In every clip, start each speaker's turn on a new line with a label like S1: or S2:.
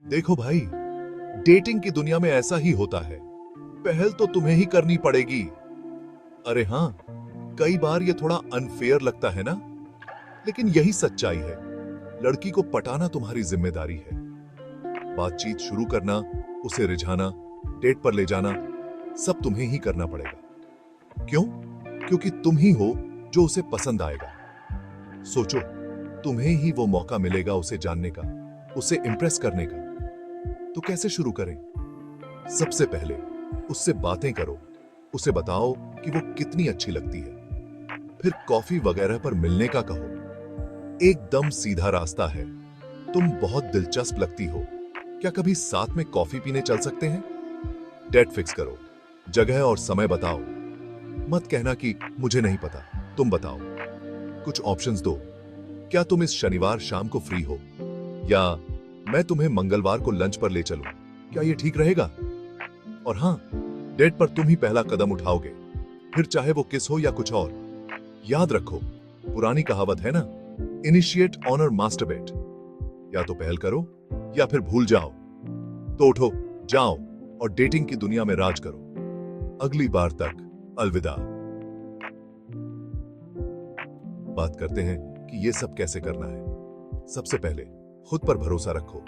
S1: देखो भाई, डेटिंग की दुनिया में ऐसा ही होता है। पहल तो तुम्हें ही करनी पड़ेगी। अरे हाँ, कई बार ये थोड़ा अनफेयर लगता है ना, लेकिन यही सच्चाई है। लड़की को पटाना तुम्हारी जिम्मेदारी है। बातचीत शुरू करना, उसे रिझाना, डेट पर ले जाना, सब तुम्हें ही करना पड़ेगा। क्यों? क्योंकि तुम ही हो जो उसे पसंद आएगा। सोचो, तुम्हें ही वो मौका मिलेगा उसे जानने का, उसे इंप्रेस करने का। तो कैसे शुरू करें? सबसे पहले उससे बातें करो। उसे बताओ कि वो कितनी अच्छी लगती है। फिर कॉफी वगैरह पर मिलने का कहो। एकदम सीधा रास्ता है। तुम बहुत दिलचस्प लगती हो, क्या कभी साथ में कॉफी पीने चल सकते हैं? डेट फिक्स करो। जगह और समय बताओ। मत कहना कि मुझे नहीं पता, तुम बताओ। कुछ ऑप्शंस दो। क्या तुम इस शनिवार शाम को फ्री हो? या मैं तुम्हें मंगलवार को लंच पर ले चलूं? क्या ये ठीक रहेगा? और हाँ, डेट पर तुम ही पहला कदम उठाओगे, फिर चाहे वो किस हो या कुछ और। याद रखो, पुरानी कहावत है ना, इनिशिएट ऑनर मास्टरबेट। या तो पहल करो या फिर भूल जाओ। तो उठो, जाओ और डेटिंग की दुनिया में राज करो। अगली बार तक अलविदा। बात करते हैं कि ये सब कैसे करना है। सबसे पहले खुद पर भरोसा रखो।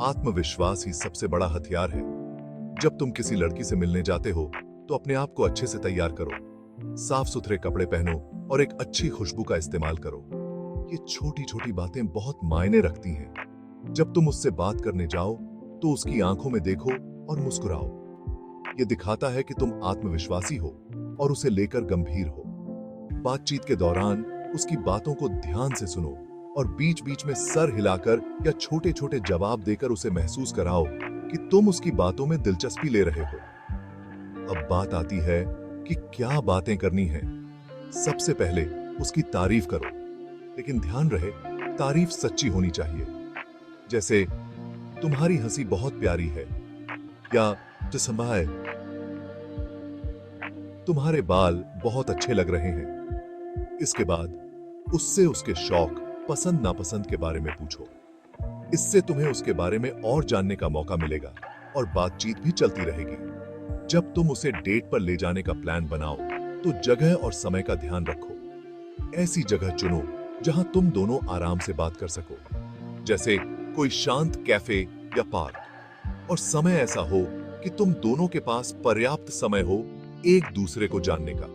S1: आत्मविश्वास ही सबसे बड़ा हथियार है। जब तुम किसी लड़की से मिलने जाते हो तो अपने आप को अच्छे से तैयार करो। साफ सुथरे कपड़े पहनो और एक अच्छी खुशबू का इस्तेमाल करो। ये छोटी छोटी बातें बहुत मायने रखती हैं। जब तुम उससे बात करने जाओ तो उसकी आंखों में देखो और मुस्कुराओ। ये दिखाता है कि तुम आत्मविश्वासी हो और उसे लेकर गंभीर हो। बातचीत के दौरान उसकी बातों को ध्यान से सुनो और बीच बीच में सर हिलाकर या छोटे छोटे जवाब देकर उसे महसूस कराओ कि तुम उसकी बातों में दिलचस्पी ले रहे हो। अब बात आती है कि क्या बातें करनी है। सबसे पहले उसकी तारीफ करो, लेकिन ध्यान रहे तारीफ सच्ची होनी चाहिए। जैसे, तुम्हारी हंसी बहुत प्यारी है, या जिसम्बाए, तुम्हारे बाल बहुत अच्छे लग रहे हैं। इसके बाद उससे उसके शौक, पसंद नापसंद के बारे में पूछो। इससे तुम्हें उसके बारे में और जानने का मौका मिलेगा और बातचीत भी चलती रहेगी। जब तुम उसे डेट पर ले जाने का प्लान बनाओ तो जगह और समय का ध्यान रखो। ऐसी जगह चुनो जहां तुम दोनों आराम से बात कर सको, जैसे कोई शांत कैफे या पार्क। और समय ऐसा हो कि तुम दोनों के पास पर्याप्त समय हो एक दूसरे को जानने का।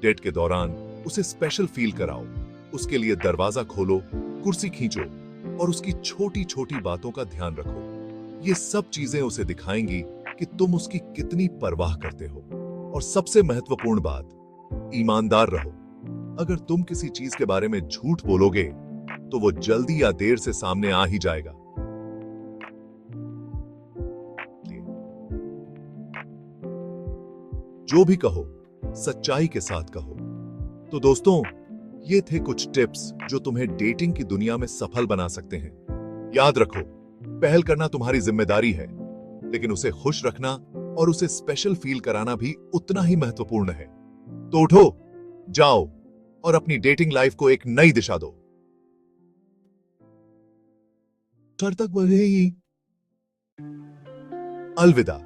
S1: डेट के दौरान उसे स्पेशल फील कराओ। उसके लिए दरवाजा खोलो, कुर्सी खींचो और उसकी छोटी छोटी बातों का ध्यान रखो। ये सब चीजें उसे दिखाएंगी कि तुम उसकी कितनी परवाह करते हो। और सबसे महत्वपूर्ण बात, ईमानदार रहो। अगर तुम किसी चीज के बारे में झूठ बोलोगे तो वो जल्दी या देर से सामने आ ही जाएगा। जो भी कहो, सच्चाई के साथ कहो। तो दोस्तों, ये थे कुछ टिप्स जो तुम्हें डेटिंग की दुनिया में सफल बना सकते हैं। याद रखो, पहल करना तुम्हारी जिम्मेदारी है, लेकिन उसे खुश रखना और उसे स्पेशल फील कराना भी उतना ही महत्वपूर्ण है। तो उठो, जाओ और अपनी डेटिंग लाइफ को एक नई दिशा दो। सर तक बढ़े ही। अलविदा।